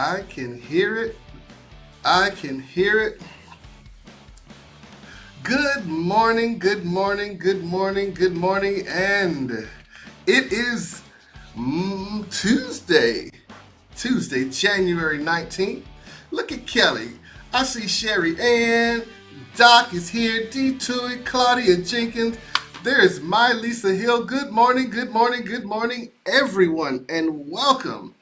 I can hear it. I can hear it. Good morning, good morning, good morning, good morning, and it is Tuesday, January 19th. Look at Kelly. I see Sherry Ann. Doc is here. D2, Claudia Jenkins. There's my Lisa Hill. Good morning, good morning, good morning, everyone, and welcome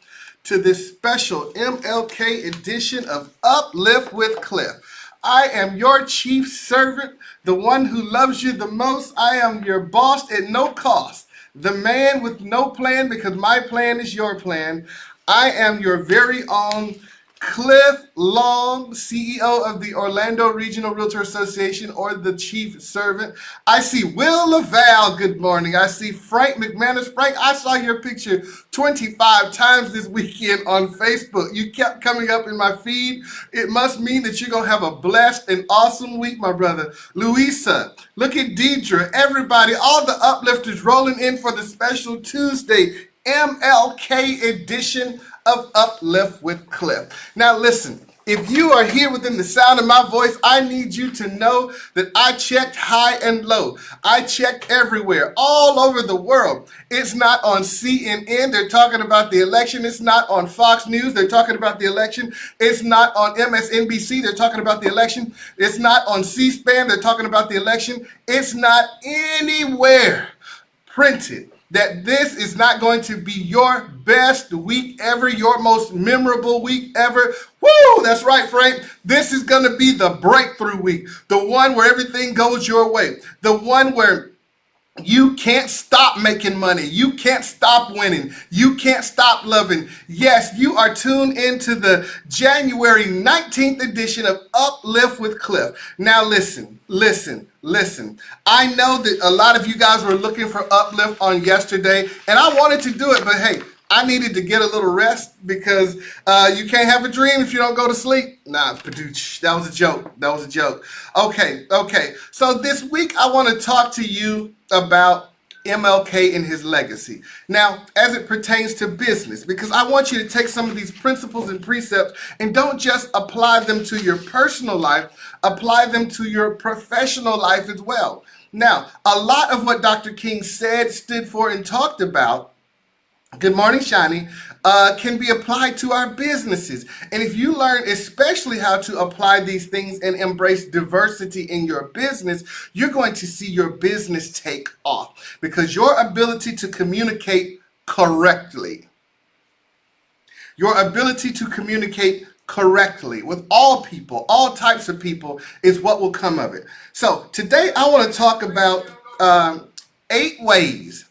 to this special MLK edition of Uplift with Cliff. I am your chief servant, the one who loves you the most. I am your boss at no cost, the man with no plan because my plan is your plan. I am your very own Cliff Long, CEO of the Orlando Regional Realtor Association, or the chief servant. I see Will Laval, good morning. I see Frank McManus. Frank, I saw your picture 25 times this weekend on Facebook. You kept coming up in my feed. It must mean that you're going to have a blessed and awesome week, my brother. Louisa, look at Deidre, everybody, all the uplifters rolling in for the special Tuesday MLK edition of Uplift with Cliff. Now listen, if you are here within the sound of my voice, I need you to know that I checked high and low. I checked everywhere, all over the world. It's not on CNN, they're talking about the election. It's not on Fox News, they're talking about the election. It's not on MSNBC, they're talking about the election. It's not on C-SPAN, they're talking about the election. It's not anywhere printed that this is not going to be your best week ever, your most memorable week ever. Woo! That's right, Frank. This is going to be the breakthrough week, the one where everything goes your way, the one where you can't stop making money. You can't stop winning. You can't stop loving. Yes, you are tuned into the January 19th edition of Uplift with Cliff. Now listen. I know that a lot of you guys were looking for Uplift on yesterday, and I wanted to do it, but hey, I needed to get a little rest because you can't have a dream if you don't go to sleep. Nah, that was a joke. Okay. So this week I want to talk to you about MLK and his legacy. Now, as it pertains to business, because I want you to take some of these principles and precepts and don't just apply them to your personal life, apply them to your professional life as well. Now, a lot of what Dr. King said, stood for, and talked about, good morning, Shani, can be applied to our businesses. And if you learn especially how to apply these things and embrace diversity in your business, you're going to see your business take off because your ability to communicate correctly, with all people, all types of people, is what will come of it. So today I want to talk about 8 ways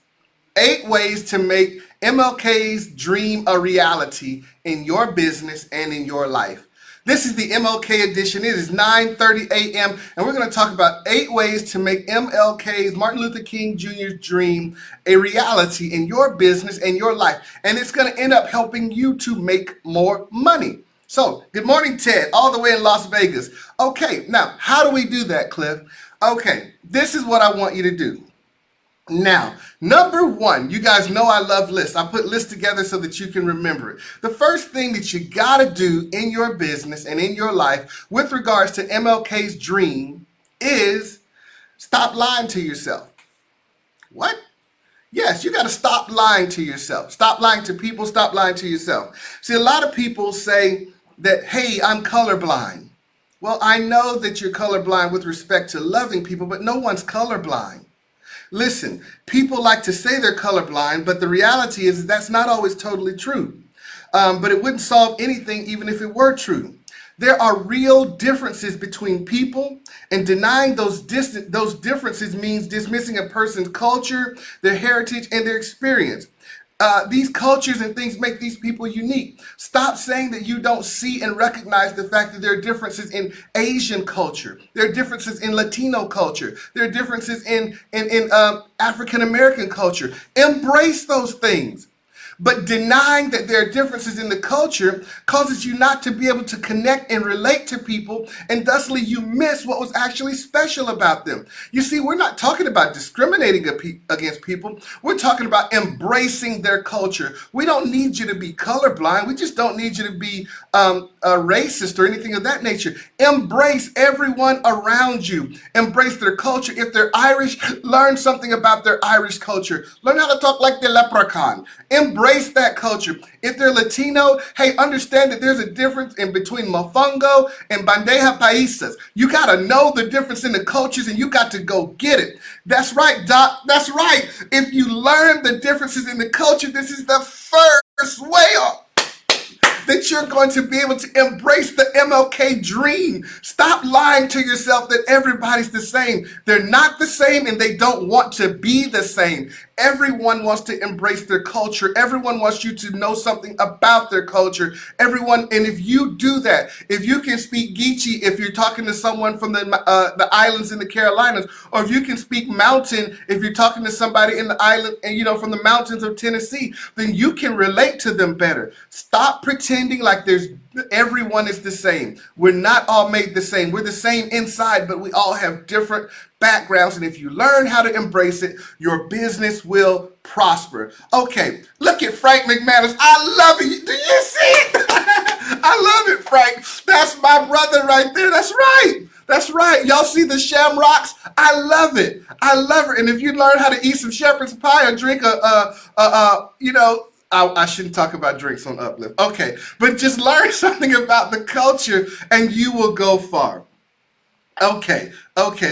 to make MLK's dream a reality in your business and in your life. This is the MLK edition. It is 9:30 a.m. and we're going to talk about 8 ways to make MLK's, Martin Luther King Jr.'s dream, a reality in your business and your life. And it's going to end up helping you to make more money. So, good morning, Ted, all the way in Las Vegas. Okay, now, how do we do that, Cliff? Okay, this is what I want you to do. Now, number 1, you guys know I love lists. I put lists together so that you can remember it. The first thing that you got to do in your business and in your life with regards to MLK's dream is stop lying to yourself. What? Yes, you got to stop lying to yourself. Stop lying to people. Stop lying to yourself. See, a lot of people say that, hey, I'm colorblind. Well, I know that you're colorblind with respect to loving people, but no one's colorblind. Listen, people like to say they're colorblind, but the reality is that's not always totally true. But it wouldn't solve anything even if it were true. There are real differences between people, and denying those differences means dismissing a person's culture, their heritage, and their experience. These cultures and things make these people unique. Stop saying that you don't see and recognize the fact that there are differences in Asian culture. There are differences in Latino culture. There are differences in African American culture. Embrace those things. But denying that there are differences in the culture causes you not to be able to connect and relate to people, and thusly you miss what was actually special about them. You see, we're not talking about discriminating against people. We're talking about embracing their culture. We don't need you to be colorblind. We just don't need you to be a racist or anything of that nature. Embrace everyone around you. Embrace their culture. If they're Irish, learn something about their Irish culture. Learn how to talk like the leprechaun. Embrace that culture. If they're Latino, hey, understand that there's a difference in between mofongo and bandeja paisas. You got to know the difference in the cultures, and you got to go get it. That's right, Doc. That's right. If you learn the differences in the culture, this is the first way that you're going to be able to embrace the MLK dream. Stop lying to yourself that everybody's the same. They're not the same, and they don't want to be the same. Everyone wants to embrace their culture. Everyone wants you to know something about their culture. Everyone, and if you do that, if you can speak Geechee, if you're talking to someone from the islands in the Carolinas, or if you can speak Mountain, if you're talking to somebody in the island and from the mountains of Tennessee, then you can relate to them better. Stop pretending like everyone is the same. We're not all made the same. We're the same inside, but we all have different backgrounds, and if you learn how to embrace it, your business will prosper. Okay, look at Frank McManus. I love it. Do you see it? I love it, Frank. That's my brother right there. That's right. That's right. Y'all see the shamrocks? I love it. I love it. And if you learn how to eat some shepherd's pie or drink I shouldn't talk about drinks on Uplift. Okay, but just learn something about the culture and you will go far. Okay,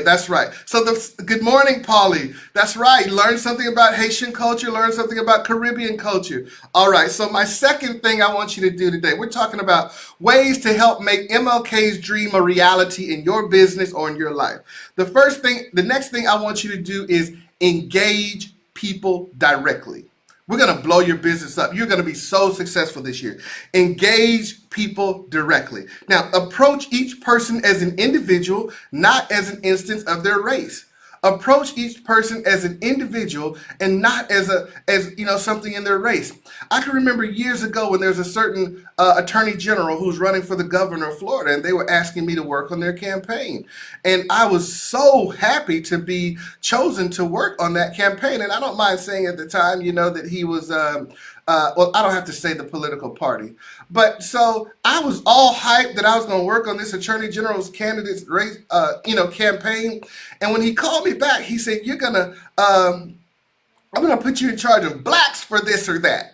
that's right. So good morning, Polly. That's right. Learn something about Haitian culture, learn something about Caribbean culture. All right, so my second thing I want you to do today, we're talking about ways to help make MLK's dream a reality in your business or in your life. The next thing I want you to do is engage people directly. We're going to blow your business up. You're going to be so successful this year. Engage people directly. Now, approach each person as an individual, not as an instance of their race. Approach each person as an individual and not as something in their race. I can remember years ago when there was a certain attorney general who was running for the governor of Florida, and they were asking me to work on their campaign. And I was so happy to be chosen to work on that campaign. And I don't mind saying at the time, that he was, I don't have to say the political party. But so I was all hyped that I was going to work on this attorney general's candidate's race, campaign. And when he called me back, he said, I'm going to put you in charge of blacks for this or that.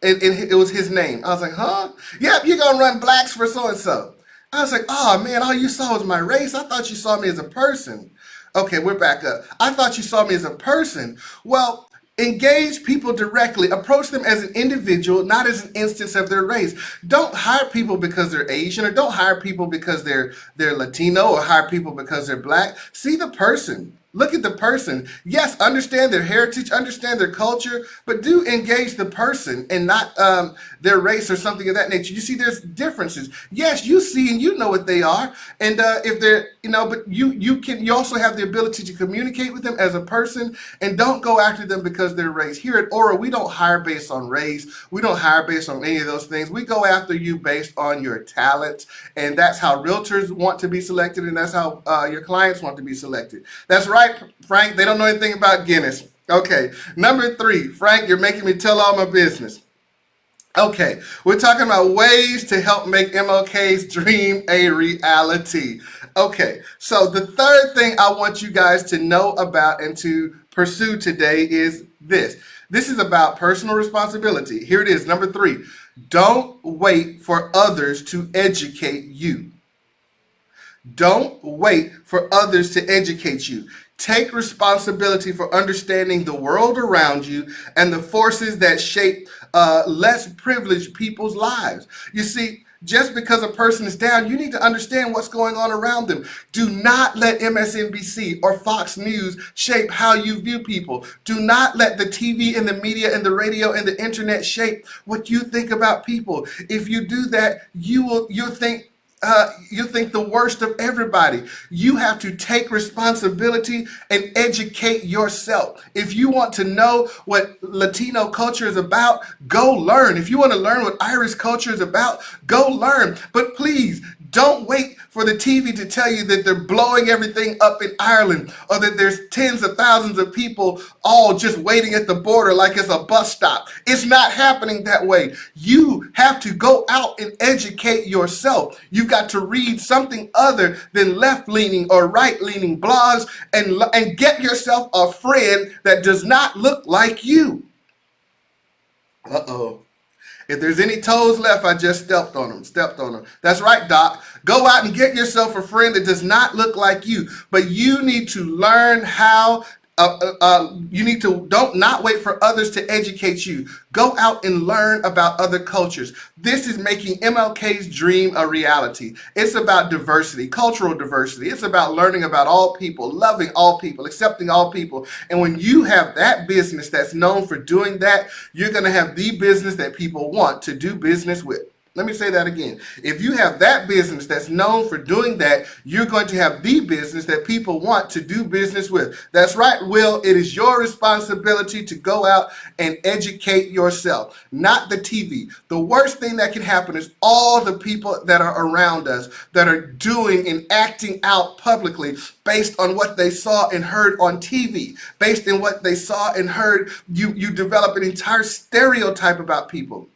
And it was his name. I was like, huh? Yep, you're going to run blacks for so-and-so. I was like, oh, man, all you saw was my race. I thought you saw me as a person. Okay, we're back up. I thought you saw me as a person. Well, engage people directly. Approach them as an individual, not as an instance of their race. Don't hire people because they're Asian, or don't hire people because they're Latino, or hire people because they're black. See the person. Look at the person. Yes, understand their heritage, understand their culture, but do engage the person and not their race or something of that nature. You see, there's differences. Yes, you see and you know what they are, and if they're, but you also have the ability to communicate with them as a person, and don't go after them because they're race. Here at ORRA, we don't hire based on race. We don't hire based on any of those things. We go after you based on your talents, and that's how realtors want to be selected, and that's how your clients want to be selected. That's right. Frank, they don't know anything about Guinness. Okay, number 3, Frank, you're making me tell all my business. Okay, we're talking about ways to help make MLK's dream a reality. Okay, so the third thing I want you guys to know about and to pursue today is this. This is about personal responsibility. Here it is, number 3. Don't wait for others to educate you. Don't wait for others to educate you. Take responsibility for understanding the world around you and the forces that shape less privileged people's lives. You see, just because a person is down, you need to understand what's going on around them. Do not let MSNBC or Fox News shape how you view people. Do not let the TV and the media and the radio and the internet shape what you think about people. If you do that, you'll think you think the worst of everybody. You have to take responsibility and educate yourself. If you want to know what Latino culture is about, go learn. If you want to learn what Irish culture is about, go learn. But please, don't wait for the TV to tell you that they're blowing everything up in Ireland, or that there's tens of thousands of people all just waiting at the border like it's a bus stop. It's not happening that way. You have to go out and educate yourself. You've got to read something other than left-leaning or right-leaning blogs, and get yourself a friend that does not look like you. Uh-oh. If there's any toes left, I just stepped on them. That's right, Doc. Go out and get yourself a friend that does not look like you. But you need to learn how. You need to don't not wait for others to educate you. Go out and learn about other cultures. This is making MLK's dream a reality. It's about diversity, cultural diversity. It's about learning about all people, loving all people, accepting all people. And when you have that business that's known for doing that, you're going to have the business that people want to do business with. Let me say that again. If you have that business that's known for doing that, you're going to have the business that people want to do business with. That's right, Will. It is your responsibility to go out and educate yourself, not the TV. The worst thing that can happen is all the people that are around us that are doing and acting out publicly based on what they saw and heard on TV, based on what they saw and heard. You develop an entire stereotype about people.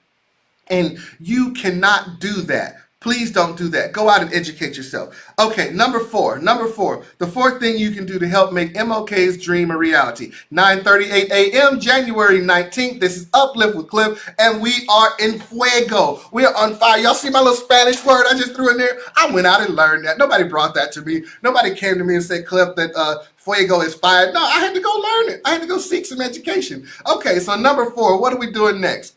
And you cannot do that. Please don't do that. Go out and educate yourself. Okay, number four. The fourth thing you can do to help make MLK's dream a reality. 9:38 a.m., January 19th. This is Uplift with Cliff, and we are in fuego. We are on fire. Y'all see my little Spanish word I just threw in there? I went out and learned that. Nobody brought that to me. Nobody came to me and said, Cliff, that fuego is fire. No, I had to go learn it. I had to go seek some education. Okay, so number four, what are we doing next?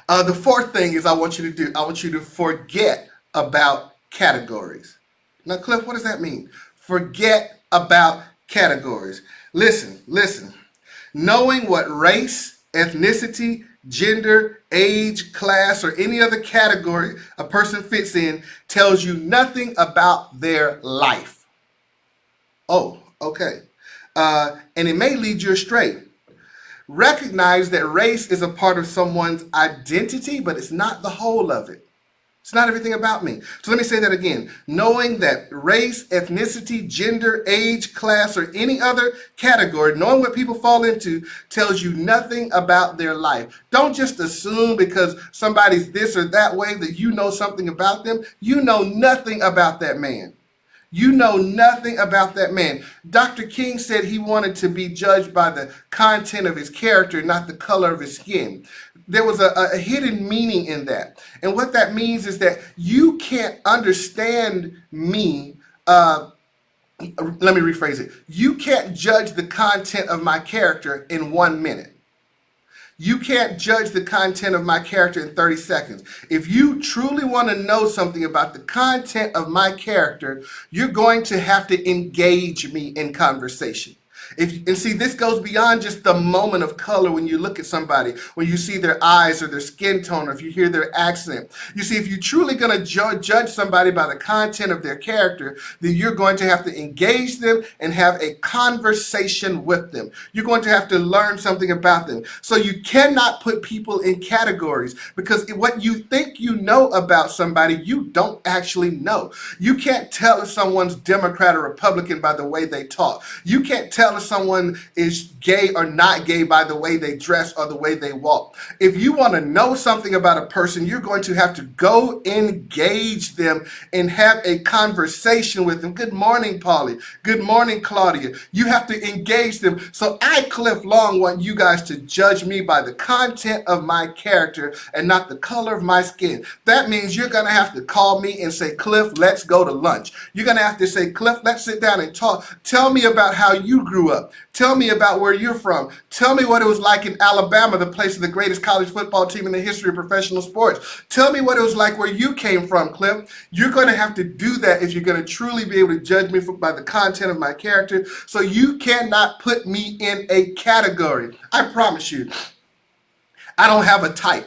The fourth thing is I want you to forget about categories. Now, Cliff, what does that mean? Forget about categories. Listen. Knowing what race, ethnicity, gender, age, class, or any other category a person fits in tells you nothing about their life. Oh, okay. And it may lead you astray. Recognize that race is a part of someone's identity, but it's not the whole of it. It's not everything about me. So let me say that again. Knowing that race, ethnicity, gender, age, class, or any other category, knowing what people fall into tells you nothing about their life. Don't just assume because somebody's this or that way that you know something about them. You know nothing about that man. You know nothing about that man. Dr. King said he wanted to be judged by the content of his character, not the color of his skin. There was a hidden meaning in that. And what that means is that you can't understand me. Let me rephrase it. You can't judge the content of my character in 1 minute. You can't judge the content of my character in 30 seconds. If you truly want to know something about the content of my character, you're going to have to engage me in conversation. And see, this goes beyond just the moment of color when you look at somebody, when you see their eyes or their skin tone, or if you hear their accent. You see, if you're truly going to judge somebody by the content of their character, then you're going to have to engage them and have a conversation with them. You're going to have to learn something about them. So you cannot put people in categories, because what you think you know about somebody, you don't actually know. You can't tell if someone's Democrat or Republican by the way they talk. You can't tell if someone is gay or not gay by the way they dress or the way they walk. If you want to know something about a person, you're going to have to go engage them and have a conversation with them. Good morning, Polly. Good morning, Claudia. You have to engage them. So I, Cliff Long, want you guys to judge me by the content of my character and not the color of my skin. That means you're going to have to call me and say, Cliff, let's go to lunch. You're going to have to say, Cliff, let's sit down and talk. Tell me about how you grew up. Tell me about where you're from. Tell me what it was like in Alabama, the place of the greatest college football team in the history of professional sports. Tell me what it was like where you came from, Cliff. You're going to have to do that if you're going to truly be able to judge me by the content of my character. So you cannot put me in a category. I promise you, I don't have a type.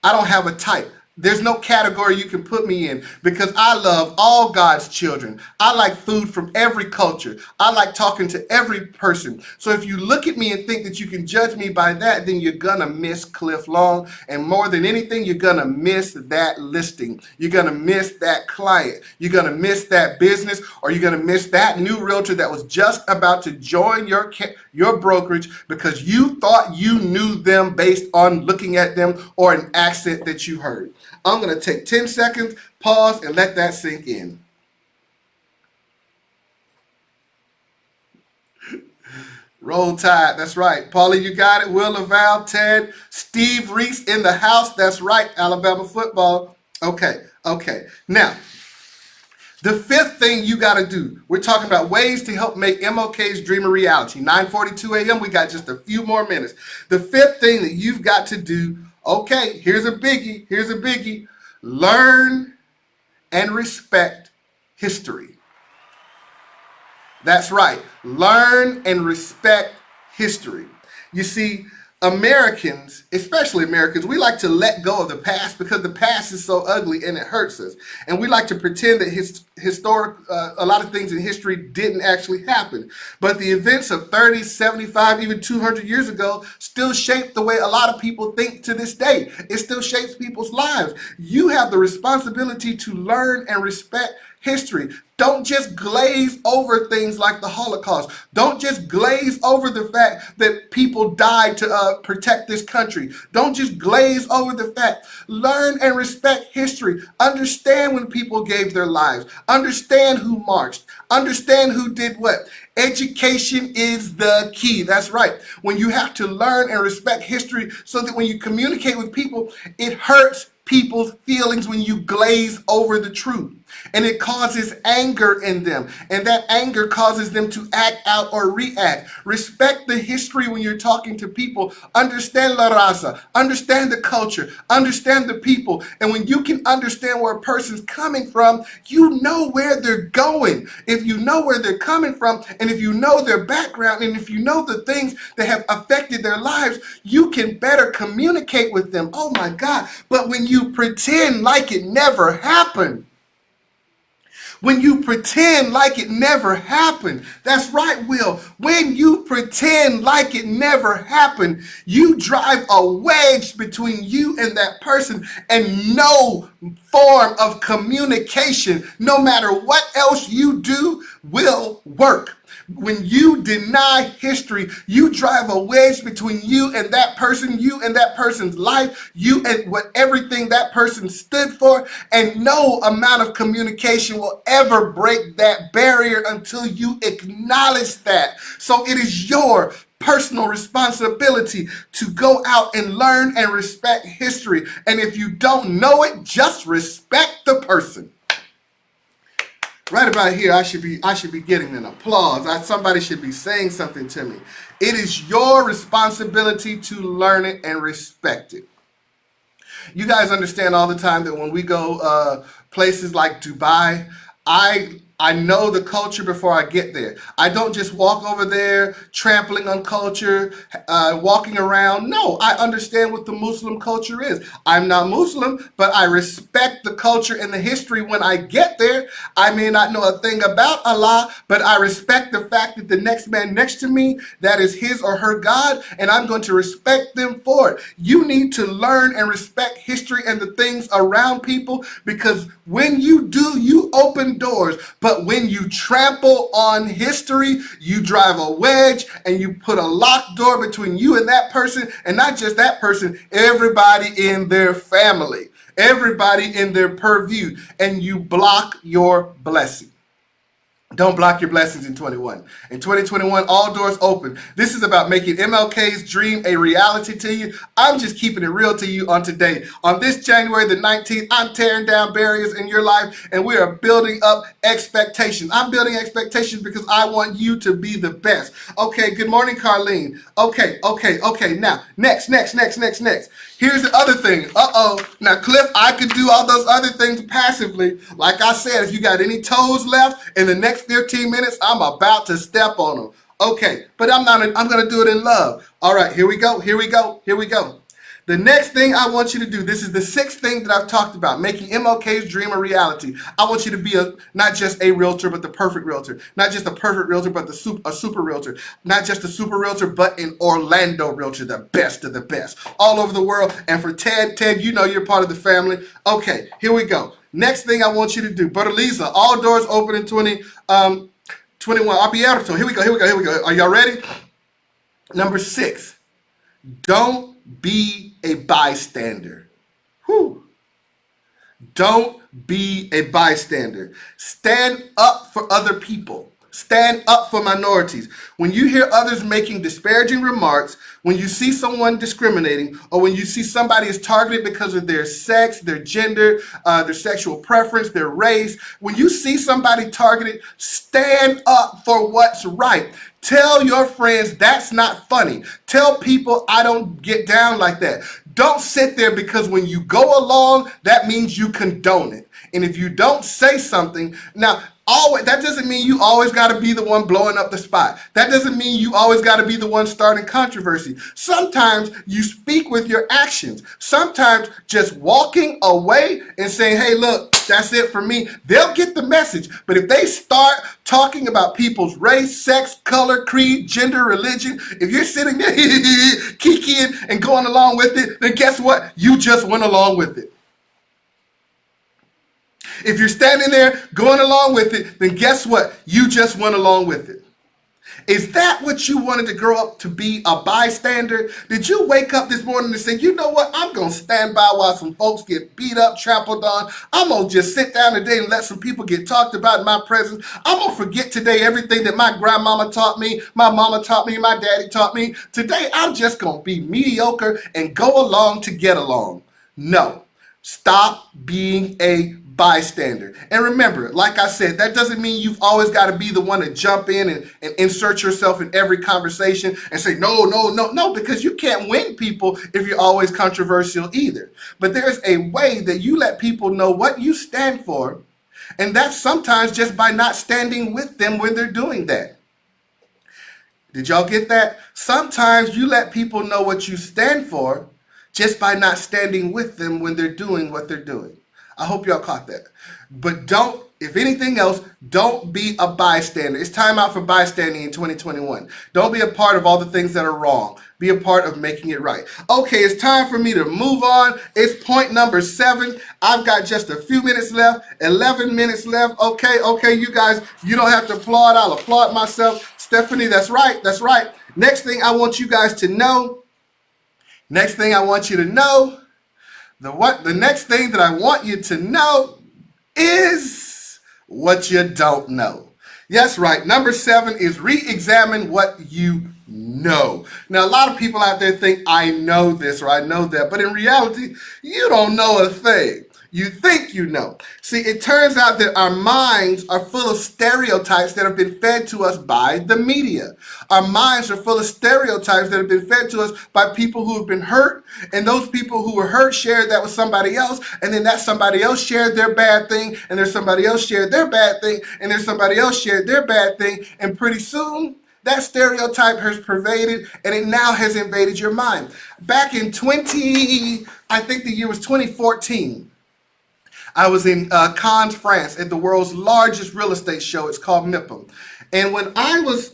I don't have a type. There's no category you can put me in because I love all God's children. I like food from every culture. I like talking to every person. So if you look at me and think that you can judge me by that, then you're going to miss Cliff Long. And more than anything, you're going to miss that listing. You're going to miss that client. You're going to miss that business, or you're going to miss that new realtor that was just about to join your brokerage because you thought you knew them based on looking at them or an accent that you heard. I'm going to take 10 seconds, pause, and let that sink in. Roll Tide, that's right. Paulie, you got it. Will Laval, Ted, Steve Reese in the house. That's right, Alabama football. Okay. Now, the fifth thing you got to do, we're talking about ways to help make MLK's dream a reality. 9:42 a.m., we got just a few more minutes. The fifth thing that you've got to do, okay, here's a biggie. Learn and respect history. That's right. Learn and respect history. You see, Americans, especially Americans, we like to let go of the past because the past is so ugly and it hurts us. And we like to pretend that a lot of things in history didn't actually happen. But the events of 30, 75, even 200 years ago still shape the way a lot of people think to this day. It still shapes people's lives. You have the responsibility to learn and respect history. Don't just glaze over things like the Holocaust. Don't just glaze over the fact that people died to protect this country. Don't just glaze over the fact. Learn and respect history. Understand when people gave their lives. Understand who marched. Understand who did what. Education is the key. That's right. When you have to learn and respect history so that when you communicate with people, it hurts people's feelings when you glaze over the truth. And it causes anger in them. And that anger causes them to act out or react. Respect the history when you're talking to people. Understand la raza. Understand the culture. Understand the people. And when you can understand where a person's coming from, you know where they're going. If you know where they're coming from, and if you know their background, and if you know the things that have affected their lives, you can better communicate with them. Oh my God. But when you pretend like it never happened, when you pretend like it never happened. That's right, Will. When you pretend like it never happened, you drive a wedge between you and that person, and no form of communication, no matter what else you do, will work. When you deny history, you drive a wedge between you and that person, you and that person's life, you and what everything that person stood for, and no amount of communication will ever break that barrier until you acknowledge that. So it is your personal responsibility to go out and learn and respect history. And if you don't know it, just respect the person. Right about here, I should be getting an applause. Somebody should be saying something to me. It is your responsibility to learn it and respect it. You guys understand all the time that when we go places like Dubai, I know the culture before I get there. I don't just walk over there trampling on culture, walking around. No, I understand what the Muslim culture is. I'm not Muslim, but I respect the culture and the history when I get there. I may not know a thing about Allah, but I respect the fact that the next man next to me, that is his or her God, and I'm going to respect them for it. You need to learn and respect history and the things around people, because when you do, you open doors. But when you trample on history, you drive a wedge and you put a locked door between you and that person, and not just that person, everybody in their family, everybody in their purview, and you block your blessing. Don't block your blessings in 21. In 2021, all doors open. This is about making MLK's dream a reality to you. I'm just keeping it real to you on today. On this January the 19th, I'm tearing down barriers in your life, and we are building up expectations. I'm building expectations because I want you to be the best. Okay, good morning, Carlene. Okay. Now, next. Here's the other thing. Now, Cliff, I could do all those other things passively. Like I said, if you got any toes left in the next 15 minutes, I'm about to step on them. Okay, but I'm going to do it in love. All right, here we go. The next thing I want you to do, this is the sixth thing that I've talked about, making MLK's dream a reality. I want you to be not just a realtor, but the perfect realtor. Not just a perfect realtor, but a super realtor. Not just a super realtor, but an Orlando realtor, the best of the best. All over the world. And for Ted, you know you're part of the family. Okay, here we go. Next thing I want you to do, Bertaliza, all doors open in 2021. Abierto. Here we go. Are y'all ready? Number 6, don't be a bystander. Whew. Don't be a bystander. Stand up for other people. Stand up for minorities. When you hear others making disparaging remarks, when you see someone discriminating, or when you see somebody is targeted because of their sex, their gender, their sexual preference, their race, when you see somebody targeted, stand up for what's right. Tell your friends that's not funny. Tell people I don't get down like that. Don't sit there, because when you go along, that means you condone it. And if you don't say something, now, that doesn't mean you always got to be the one blowing up the spot. That doesn't mean you always got to be the one starting controversy. Sometimes you speak with your actions. Sometimes just walking away and saying, hey, look, that's it for me, they'll get the message. But if they start talking about people's race, sex, color, creed, gender, religion, if you're sitting there kikiing and going along with it, then guess what? You just went along with it. If you're standing there going along with it, then guess what? You just went along with it. Is that what you wanted to grow up to be, a bystander? Did you wake up this morning and say, you know what? I'm going to stand by while some folks get beat up, trampled on. I'm going to just sit down today and let some people get talked about in my presence. I'm going to forget today everything that my grandmama taught me, my mama taught me, my daddy taught me. Today, I'm just going to be mediocre and go along to get along. No. Stop being a bystander. And remember, like I said, that doesn't mean you've always got to be the one to jump in and insert yourself in every conversation and say, no, because you can't win people if you're always controversial either. But there's a way that you let people know what you stand for, and that's sometimes just by not standing with them when they're doing that. Did y'all get that? Sometimes you let people know what you stand for just by not standing with them when they're doing what they're doing. I hope y'all caught that. But don't, if anything else, don't be a bystander. It's time out for bystanding in 2021. Don't be a part of all the things that are wrong. Be a part of making it right. Okay, it's time for me to move on. It's point number 7. I've got just a few minutes left, 11 minutes left. Okay, you guys, you don't have to applaud. I'll applaud myself. Stephanie, that's right. Next thing I want you guys to know, the next thing that I want you to know is what you don't know. Yes, right. Number 7 is re-examine what you know. Now, a lot of people out there think, I know this or I know that, but in reality, you don't know a thing. You think you know. See, it turns out that our minds are full of stereotypes that have been fed to us by the media. Our minds are full of stereotypes that have been fed to us by people who have been hurt, and those people who were hurt shared that with somebody else, and then that somebody else shared their bad thing, and there's somebody else shared their bad thing, and there's somebody else shared their bad thing, and pretty soon, that stereotype has pervaded, and it now has invaded your mind. Back in I think the year was 2014, I was in Cannes, France, at the world's largest real estate show. It's called MIPIM. And when I was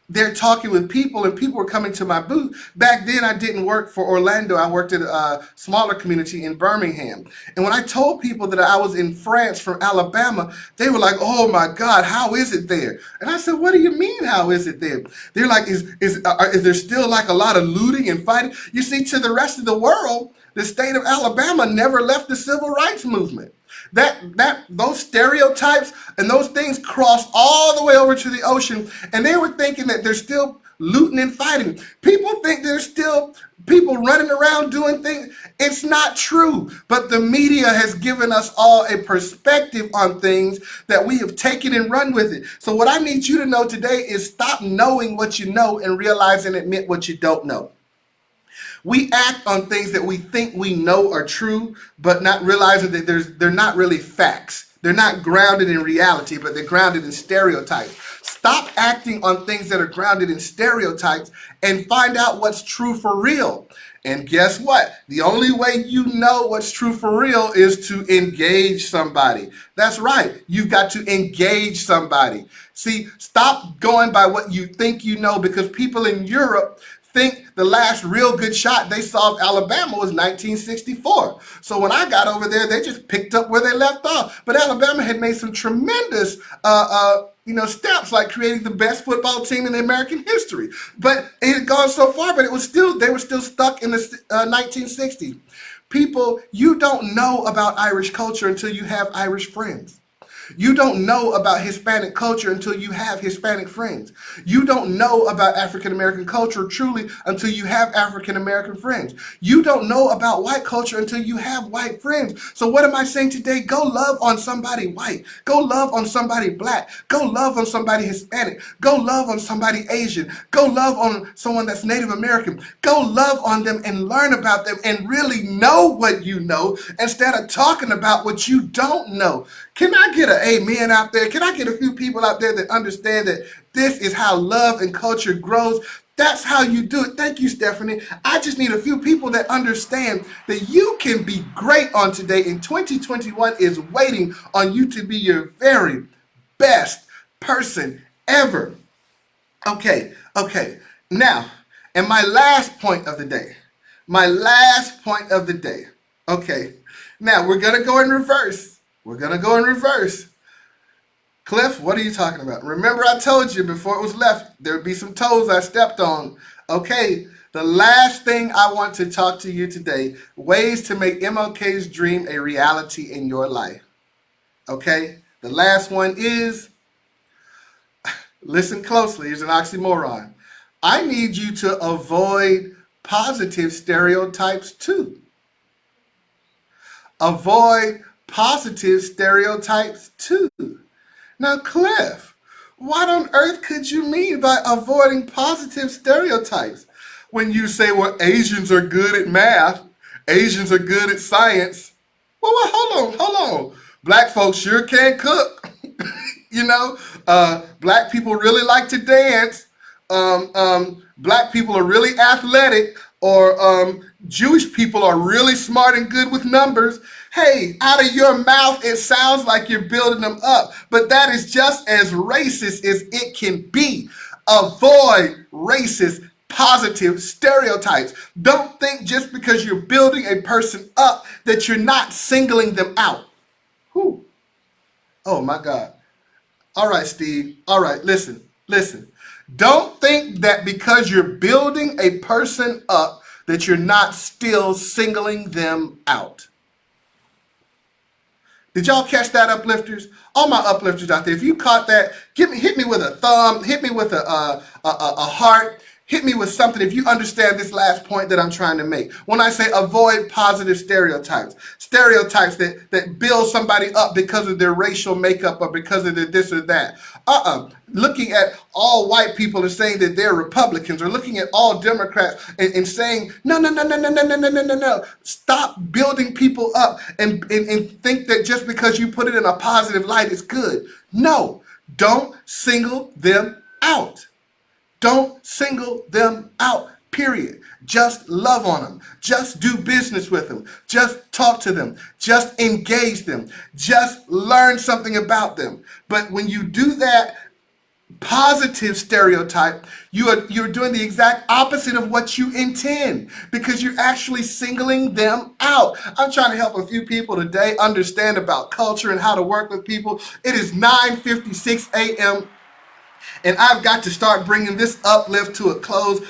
there talking with people, and people were coming to my booth, back then I didn't work for Orlando. I worked at a smaller community in Birmingham. And when I told people that I was in France from Alabama, they were like, oh my God, how is it there? And I said, what do you mean, how is it there? They're like, is there still like a lot of looting and fighting? You see, to the rest of the world, the state of Alabama never left the civil rights movement. Those stereotypes and those things crossed all the way over to the ocean, and they were thinking that there's still looting and fighting. People think there's still people running around doing things. It's not true, but the media has given us all a perspective on things that we have taken and run with it. So what I need you to know today is stop knowing what you know and realize and admit what you don't know. We act on things that we think we know are true, but not realizing that they're not really facts. They're not grounded in reality, but they're grounded in stereotypes. Stop acting on things that are grounded in stereotypes and find out what's true for real. And guess what? The only way you know what's true for real is to engage somebody. That's right. You've got to engage somebody. See, stop going by what you think you know, because people in Europe think the last real good shot they saw of Alabama was 1964. So when I got over there, they just picked up where they left off. But Alabama had made some tremendous steps, like creating the best football team in the American history. But it had gone so far, but they were still stuck in the 1960s. People, you don't know about Irish culture until you have Irish friends. You don't know about Hispanic culture until you have Hispanic friends. You don't know about African American culture truly until you have African American friends. You don't know about white culture until you have white friends. So what am I saying today? Go love on somebody white. Go love on somebody black. Go love on somebody Hispanic. Go love on somebody Asian. Go love on someone that's Native American. Go love on them and learn about them and really know what you know instead of talking about what you don't know. Can I get an amen out there? Can I get a few people out there that understand that this is how love and culture grows? That's how you do it. Thank you, Stephanie. I just need a few people that understand that you can be great on today, and 2021 is waiting on you to be your very best person ever. Okay. Now, and my last point of the day. Okay. Now, we're going to go in reverse. Cliff, what are you talking about? Remember, I told you before it was left, there would be some toes I stepped on. Okay, the last thing I want to talk to you today, ways to make MLK's dream a reality in your life. Okay, the last one is, listen closely, here's an oxymoron. I need you to avoid positive stereotypes too. Avoid positive stereotypes too. Now, Cliff, what on earth could you mean by avoiding positive stereotypes? When you say, well, Asians are good at math, Asians are good at science. Well, hold on. Black folks sure can cook. Black people really like to dance. Black people are really athletic, or Jewish people are really smart and good with numbers. Hey, out of your mouth, it sounds like you're building them up, but that is just as racist as it can be. Avoid racist positive stereotypes. Don't think just because you're building a person up that you're not singling them out. Whew. Oh my God. All right, Steve. All right, listen. Don't think that because you're building a person up that you're not still singling them out. Did y'all catch that, uplifters? All my uplifters out there, if you caught that, hit me with a thumb, hit me with a heart, hit me with something if you understand this last point that I'm trying to make. When I say avoid positive stereotypes that build somebody up because of their racial makeup or because of their this or that. Looking at all white people and saying that they're Republicans, or looking at all Democrats and saying, no. Stop building people up and think that just because you put it in a positive light, it's good. No, don't single them out. Don't single them out, period. Just love on them. Just do business with them. Just talk to them. Just engage them. Just learn something about them. But when you do that positive stereotype, you're doing the exact opposite of what you intend, because you're actually singling them out. I'm trying to help a few people today understand about culture and how to work with people. It is 9:56 a.m. and I've got to start bringing this uplift to a close.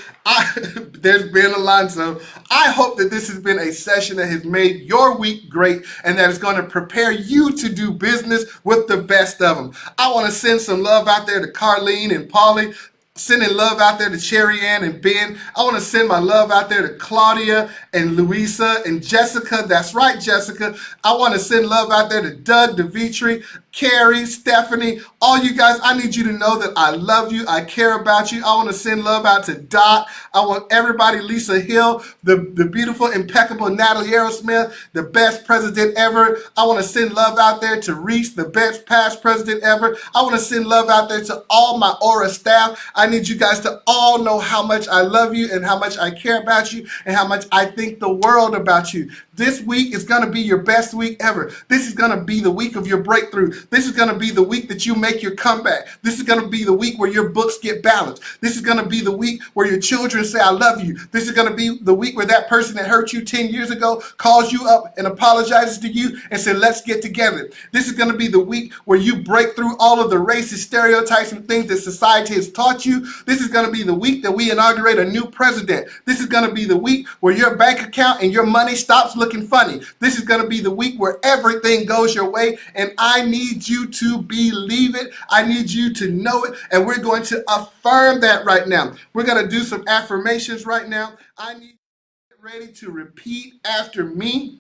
There's been Alonzo. I hope that this has been a session that has made your week great and that is going to prepare you to do business with the best of them. I want to send some love out there to Carlene and Paulie. Sending love out there to Cherry Ann and Ben. I want to send my love out there to Claudia and Louisa and Jessica. That's right, Jessica. I want to send love out there to Doug DeVitri. Carrie, Stephanie, all you guys, I need you to know that I love you. I care about you. I want to send love out to Doc. I want everybody, Lisa Hill, the beautiful, impeccable Natalie Aerosmith, the best president ever. I want to send love out there to Reese, the best past president ever. I want to send love out there to all my ORRA staff. I need you guys to all know how much I love you and how much I care about you and how much I think the world about you. This week is going to be your best week ever. This is going to be the week of your breakthrough. This is going to be the week that you make your comeback. This is going to be the week where your books get balanced. This is going to be the week where your children say, I love you. This is going to be the week where that person that hurt you 10 years ago calls you up and apologizes to you and said, let's get together. This is going to be the week where you break through all of the racist stereotypes and things that society has taught you. This is going to be the week that we inaugurate a new president. This is going to be the week where your bank account and your money stops looking funny. This is going to be the week where everything goes your way, and I need you to believe it. I need you to know it, and we're going to affirm that right now. We're going to do some affirmations right now. I need you to get ready to repeat after me.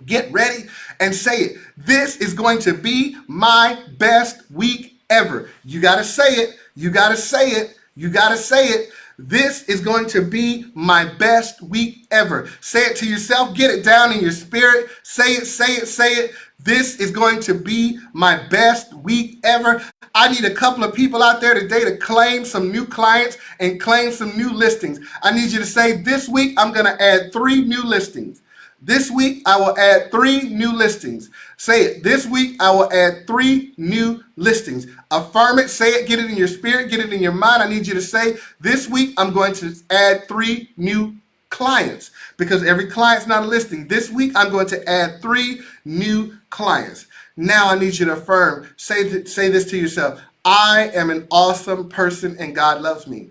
Get ready and say it. This is going to be my best week ever. You got to say it. You got to say it. You got to say it. This is going to be my best week ever. Say it to yourself. Get it down in your spirit. Say it, say it, say it. This is going to be my best week ever. I need a couple of people out there today to claim some new clients and claim some new listings. I need you to say, this week I'm going to add 3 new listings. This week, I will add 3 new listings. Say it. This week, I will add 3 new listings. Affirm it. Say it. Get it in your spirit. Get it in your mind. I need you to say, this week, I'm going to add 3 new clients, because every client's not a listing. This week, I'm going to add 3 new clients. Now, I need you to affirm. Say this to yourself. I am an awesome person and God loves me.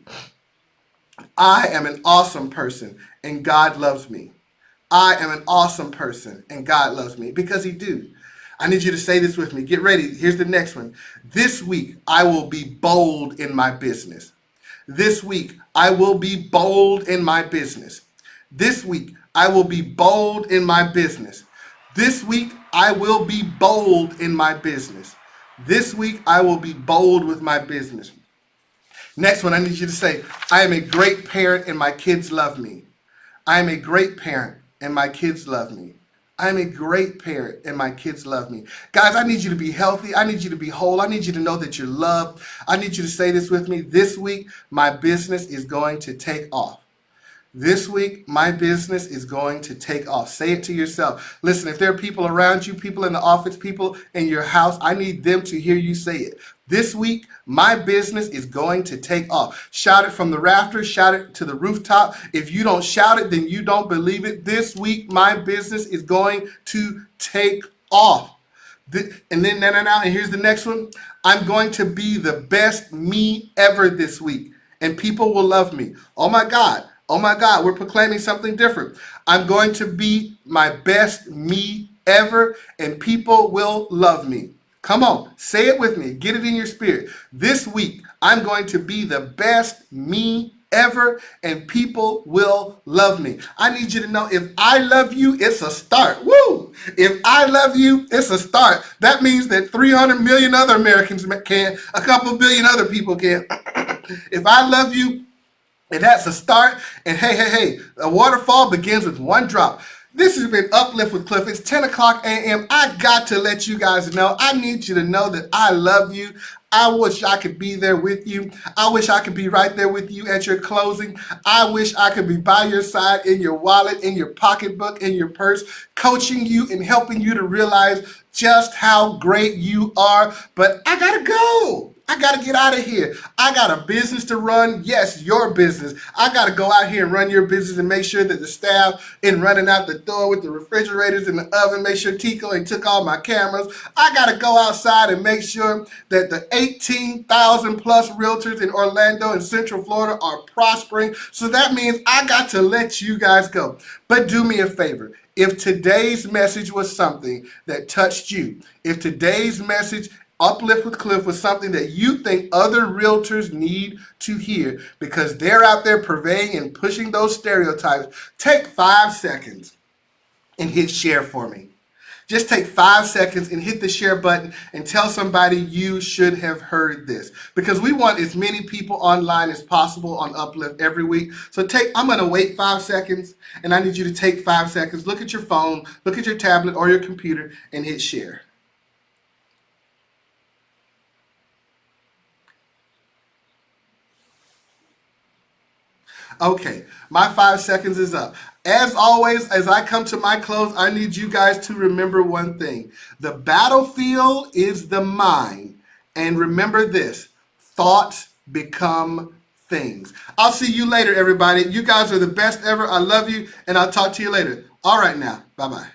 I am an awesome person and God loves me. I am an awesome person and God loves me, because he do. I need you to say this with me. Get ready. Here's the next one. This week, I will be bold in my business. This week, I will be bold in my business. This week, I will be bold in my business. This week, I will be bold in my business. This week, I will be bold with my business. Next one, I need you to say, I am a great parent and my kids love me. I am a great parent and my kids love me. I'm a great parent and my kids love me. Guys, I need you to be healthy. I need you to be whole. I need you to know that you're loved. I need you to say this with me. This week, my business is going to take off. This week, my business is going to take off. Say it to yourself. Listen, if there are people around you, people in the office, people in your house, I need them to hear you say it. This week, my business is going to take off. Shout it from the rafters. Shout it to the rooftop. If you don't shout it, then you don't believe it. This week, my business is going to take off. And then, and here's the next one. I'm going to be the best me ever this week, and people will love me. Oh my God. Oh my God, we're proclaiming something different. I'm going to be my best me ever, and people will love me. Come on, say it with me. Get it in your spirit. This week, I'm going to be the best me ever, and people will love me. I need you to know, if I love you, it's a start. Woo! If I love you, it's a start. That means that 300 million other Americans can, a couple billion other people can. If I love you, and that's a start. And hey, a waterfall begins with one drop. This has been Uplift with Cliff. It's 10 o'clock a.m. I got to let you guys know. I need you to know that I love you. I wish I could be there with you. I wish I could be right there with you at your closing. I wish I could be by your side, in your wallet, in your pocketbook, in your purse, coaching you and helping you to realize just how great you are. But I gotta go. I got to get out of here. I got a business to run. Yes, your business. I got to go out here and run your business and make sure that the staff isn't running out the door with the refrigerators in the oven. Make sure Tico ain't took all my cameras. I got to go outside and make sure that the 18,000 plus realtors in Orlando and Central Florida are prospering. So that means I got to let you guys go. But do me a favor. If today's message was something that touched you, if today's message Uplift with Cliff was something that you think other realtors need to hear because they're out there purveying and pushing those stereotypes, take 5 seconds and hit share for me. Just take 5 seconds and hit the share button and tell somebody you should have heard this, because we want as many people online as possible on Uplift every week. So I'm going to wait 5 seconds, and I need you to take 5 seconds, look at your phone, look at your tablet or your computer, and hit share. Okay, my 5 seconds is up. As always, as I come to my close, I need you guys to remember one thing. The battlefield is the mind. And remember this, thoughts become things. I'll see you later, everybody. You guys are the best ever. I love you, and I'll talk to you later. All right now, bye-bye.